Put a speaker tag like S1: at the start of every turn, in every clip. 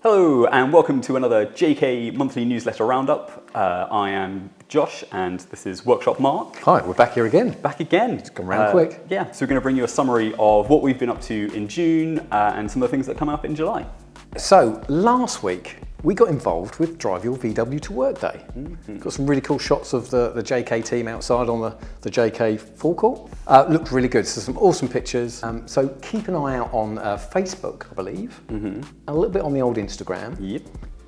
S1: Hello and welcome to another JK monthly newsletter roundup. I am Josh and this is Workshop Mark.
S2: Hi, we're back here again.
S1: Back again.
S2: It's gone round quick.
S1: Yeah, so we're going to bring you a summary of what we've been up to in June and some of the things that come up in July.
S2: So last week we got involved with Drive Your VW to Work Day. Got some really cool shots of the JK team outside on the JK forecourt. Looked really good, so some awesome pictures. So keep an eye out on Facebook, I believe, a little bit on the old Instagram.
S1: Yep.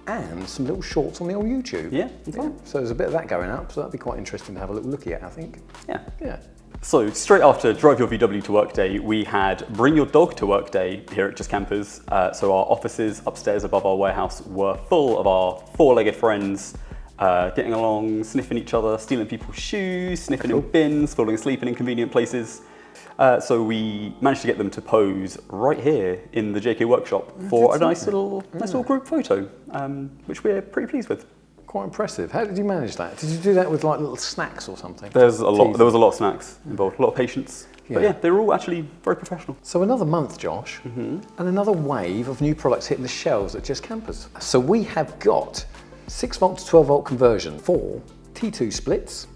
S2: And some little shorts on the old YouTube.
S1: Yeah, okay.
S2: So there's a bit of that going up, so that'd be quite interesting to have a little look at, I think.
S1: Yeah. So straight after Drive Your VW to Work Day, we had Bring Your Dog to Work Day here at Just Kampers. So our offices upstairs above our warehouse were full of our four-legged friends, getting along, sniffing each other, stealing people's shoes, sniffing in bins, falling asleep in inconvenient places. So we managed to get them to pose right here in the JK workshop for a nice little group photo, which we're pretty pleased with.
S2: Quite impressive. How did you manage that? Did you do that with like little snacks or something?
S1: There was a lot of snacks involved, a lot of patience. Yeah. But yeah, they were all actually very professional.
S2: So another month, Josh, and another wave of new products hitting the shelves at Just Kampers. So we have got 6 volt to 12 volt conversion for T2 splits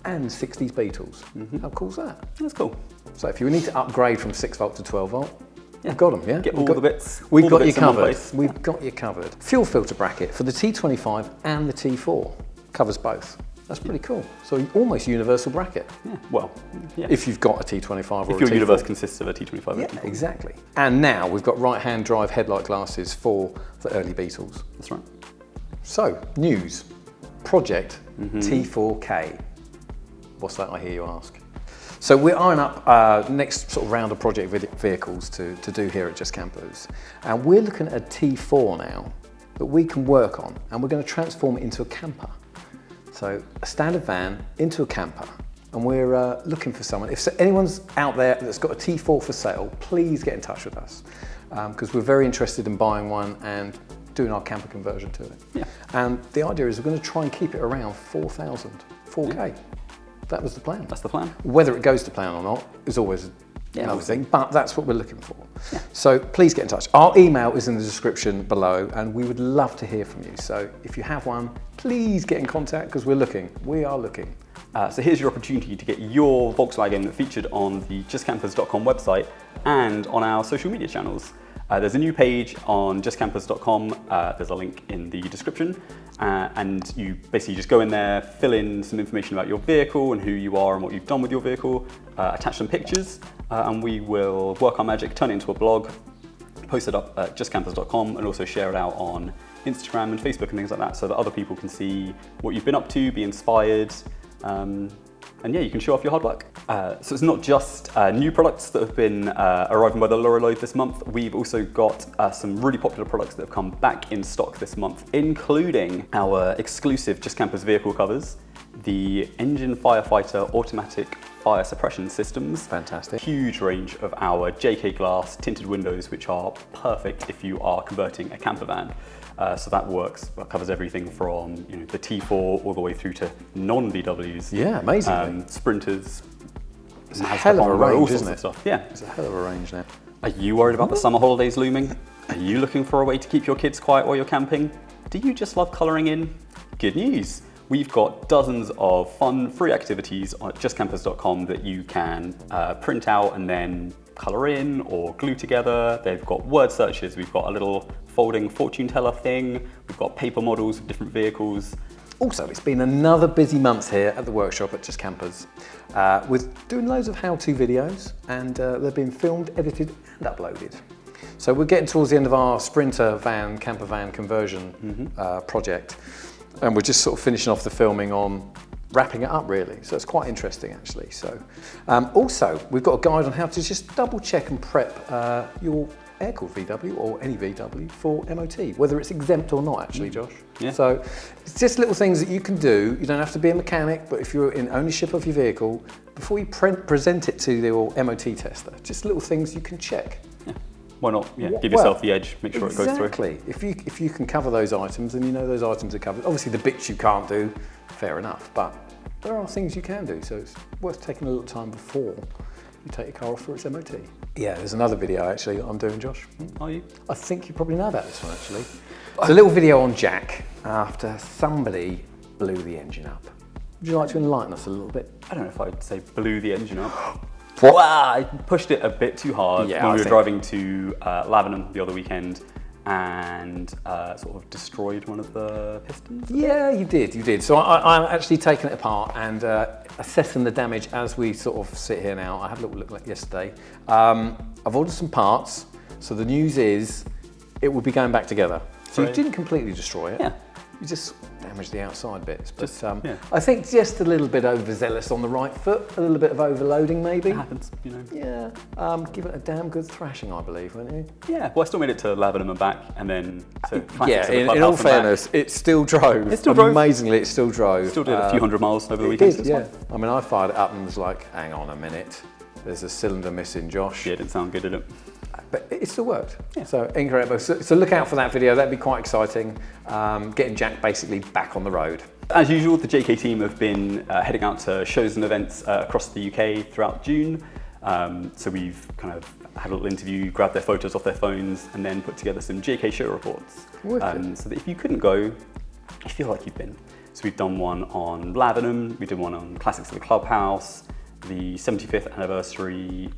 S2: and 60s Beetles. How cool's that?
S1: That's cool.
S2: So if you need to upgrade from 6 volt to 12 volt, we've got them, yeah?
S1: Get all the bits.
S2: We've got you covered. We've got you covered. Fuel filter bracket for the T25 and the T4. Covers both. That's pretty cool. So almost universal bracket.
S1: Yeah, well, yeah.
S2: If you've got a T25 or a T4.
S1: If your universe consists of a T25.
S2: Yeah, exactly. And now we've got right-hand drive headlight glasses for the early Beetles.
S1: That's right.
S2: So, news. Project T4K. What's that, I hear you ask? So we're eyeing up next sort of round of project vehicles to do here at Just Kampers. And we're looking at a T4 now that we can work on, and we're going to transform it into a camper. So a standard van into a camper. And we're looking for someone. If anyone's out there that's got a T4 for sale, please get in touch with us. Because we're very interested in buying one and doing our camper conversion to it. Yeah. And the idea is we're going to try and keep it around 4,000, 4K. Yeah. That was the plan.
S1: That's the plan.
S2: Whether it goes to plan or not is always another thing, but that's what we're looking for. Yeah. So please get in touch. Our email is in the description below and we would love to hear from you. So if you have one, please get in contact because we're looking. We are looking.
S1: So here's your opportunity to get your Volkswagen featured on the justkampers.com website and on our social media channels. There's a new page on justkampers.com. There's a link in the description. And you basically just go in there, fill in some information about your vehicle and who you are and what you've done with your vehicle, attach some pictures, and we will work our magic, turn it into a blog, post it up at justkampers.com and also share it out on Instagram and Facebook and things like that so that other people can see what you've been up to, be inspired, and yeah, you can show off your hard work. So it's not just new products that have been arriving by the lorry load this month. We've also got some really popular products that have come back in stock this month, including our exclusive Just Kampers vehicle covers, the Engine Firefighter automatic fire suppression systems.
S2: Fantastic.
S1: Huge range of our JK glass tinted windows, which are perfect if you are converting a camper van. So that covers everything from the T4 all the way through to non-VWs.
S2: Yeah, amazing.
S1: Sprinters.
S2: It's a hell of a range, isn't it?
S1: Stuff. Yeah.
S2: It's a hell of a range now.
S1: Are you worried about the summer holidays looming? Are you looking for a way to keep your kids quiet while you're camping? Do you just love colouring in? Good news. We've got dozens of fun, free activities on justkampers.com that you can print out and then colour in or glue together. They've got word searches. We've got a little folding fortune teller thing. We've got paper models of different vehicles.
S2: Also, it's been another busy month here at the workshop at Just Kampers with doing loads of how-to videos, and they've been filmed, edited and uploaded. So we're getting towards the end of our Sprinter van, camper van conversion project, and we're just sort of finishing off the filming on wrapping it up really. So it's quite interesting actually. So also, we've got a guide on how to just double check and prep your air-cooled VW or any VW for MOT, whether it's exempt or not actually, Josh.
S1: Yeah.
S2: So it's just little things that you can do. You don't have to be a mechanic, but if you're in ownership of your vehicle, before you present it to your MOT tester, just little things you can check.
S1: Yeah. Why not? Yeah. Give yourself the edge, make sure it goes through.
S2: Exactly. If you can cover those items and you know those items are covered, obviously the bits you can't do, fair enough, but there are things you can do, so it's worth taking a little time before you take your car off for its MOT. Yeah, there's another video actually that I'm doing, Josh.
S1: Are you?
S2: I think you probably know about this one actually. It's a little video on Jack after somebody blew the engine up. Would you like to enlighten us a little bit?
S1: I don't know if I'd say blew the engine up.
S2: What?
S1: Wow, I pushed it a bit too hard
S2: Yeah,
S1: when
S2: I
S1: we were
S2: think-
S1: driving to Lavenham the other weekend and sort of destroyed one of the pistons.
S2: Yeah, you did. So I'm actually taking it apart and assessing the damage as we sort of sit here now. I had a little look yesterday. I've ordered some parts, so the news is it will be going back together. So you
S1: Right.
S2: didn't completely destroy it.
S1: Yeah.
S2: You just damaged the outside bits. But
S1: Just, yeah.
S2: I think just a little bit overzealous on the right foot, a little bit of overloading maybe.
S1: It happens, you know.
S2: Yeah, give it a damn good thrashing, I believe, won't you?
S1: Yeah, well, I still made it to Lavenham and back, and then to
S2: Yeah,
S1: to the
S2: in all
S1: clubhouse and back.
S2: fairness, it still drove.
S1: It still drove.
S2: Amazingly, it still drove.
S1: Still did a few hundred miles over the
S2: It
S1: weekend.
S2: did,
S1: so it's
S2: yeah.
S1: fine.
S2: I mean, I fired it up and was like, hang on a minute, there's a cylinder missing, Josh.
S1: Yeah, it didn't sound good, did it?
S2: But it still worked.
S1: Yeah.
S2: So incredible. So look out for that video. That'd be quite exciting. Getting Jack basically back on the road.
S1: As usual, the JK team have been heading out to shows and events across the UK throughout June. So we've kind of had a little interview, grabbed their photos off their phones, and then put together some JK show reports. So that if you couldn't go, you feel like you've been. So we've done one on Lavenham, we did one on Classics of the Clubhouse, the 75th anniversary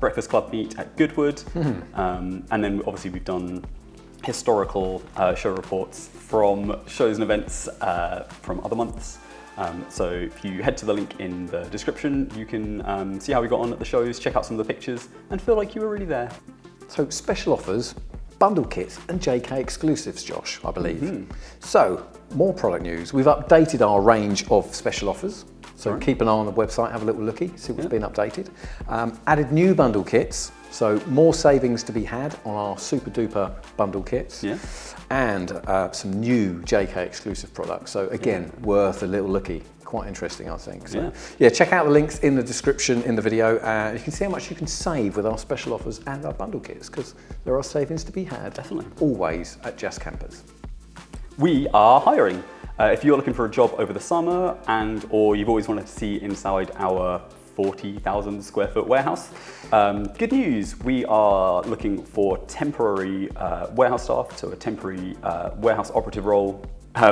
S1: Breakfast Club meet at Goodwood, and then obviously we've done historical show reports from shows and events from other months. So if you head to the link in the description, you can see how we got on at the shows, check out some of the pictures, and feel like you were really there.
S2: So special offers, bundle kits and JK exclusives, Josh, I believe. So more product news. We've updated our range of special offers. So keep an eye on the website, have a little looky, see what's been updated. Added new bundle kits, so more savings to be had on our super duper bundle kits.
S1: Yeah.
S2: And some new JK exclusive products. So again, worth a little looky. Quite interesting, I think. So yeah, check out the links in the description in the video. You can see how much you can save with our special offers and our bundle kits, because there are savings to be had.
S1: Definitely.
S2: Always at Just Kampers.
S1: We are hiring. If you're looking for a job over the summer or you've always wanted to see inside our 40,000 square foot warehouse, good news, we are looking for temporary warehouse staff, so a temporary warehouse operative role.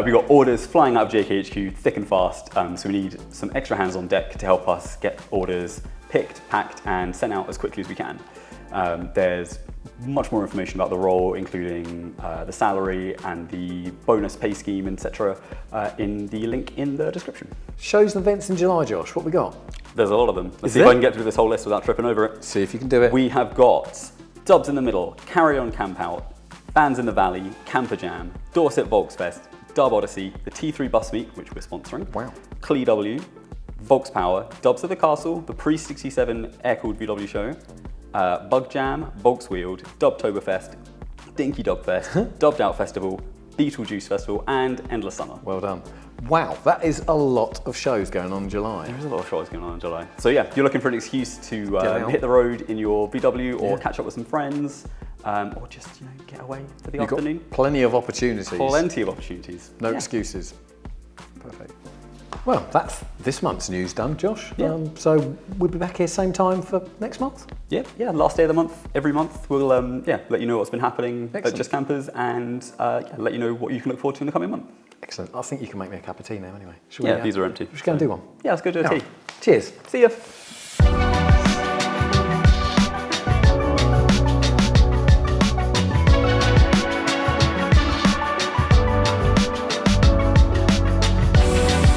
S1: We got orders flying out of JKHQ thick and fast, so we need some extra hands on deck to help us get orders picked, packed and sent out as quickly as we can. There's much more information about the role, including the salary and the bonus pay scheme, etc., in the link in the description.
S2: Shows and events in July, Josh, what we got?
S1: There's a lot of them. Let's
S2: Is
S1: see if
S2: there?
S1: I can get through this whole list without tripping over it.
S2: See if you can do it.
S1: We have got Dubs in the Middle, Carry On Camp Out, Bands in the Valley, Camper Jam, Dorset Volksfest, Dub Odyssey, the T3 Bus Meet, which we're sponsoring,
S2: Wow.
S1: Clee W, Volks Power, Dubs at the Castle, the Pre-67 Air-Cooled VW Show, Bug Jam, Volkswheeled, Dubtoberfest, Dinky Dub Fest, Dubbed Out Festival, Beetlejuice Festival, and Endless Summer.
S2: Well done. Wow, that is a lot of shows going on in July.
S1: There's a lot of shows going on in July. So yeah, if you're looking for an excuse to
S2: out.
S1: hit the road in your VW or
S2: Yeah.
S1: catch up with some friends, or just get away for the
S2: You've got
S1: afternoon.
S2: plenty of opportunities.
S1: Plenty of opportunities.
S2: No
S1: Yeah.
S2: excuses. Perfect. Well, that's this month's news done, Josh.
S1: Yeah.
S2: So we'll be back here same time for next month.
S1: Yeah, last day of the month, every month, we'll let you know what's been happening
S2: Excellent.
S1: at Just Campers and let you know what you can look forward to in the coming month.
S2: Excellent. I think you can make me a cup of tea now anyway.
S1: Yeah, these are empty.
S2: We should go and do one.
S1: Yeah, let's go do a
S2: All
S1: tea.
S2: right. Cheers.
S1: See ya.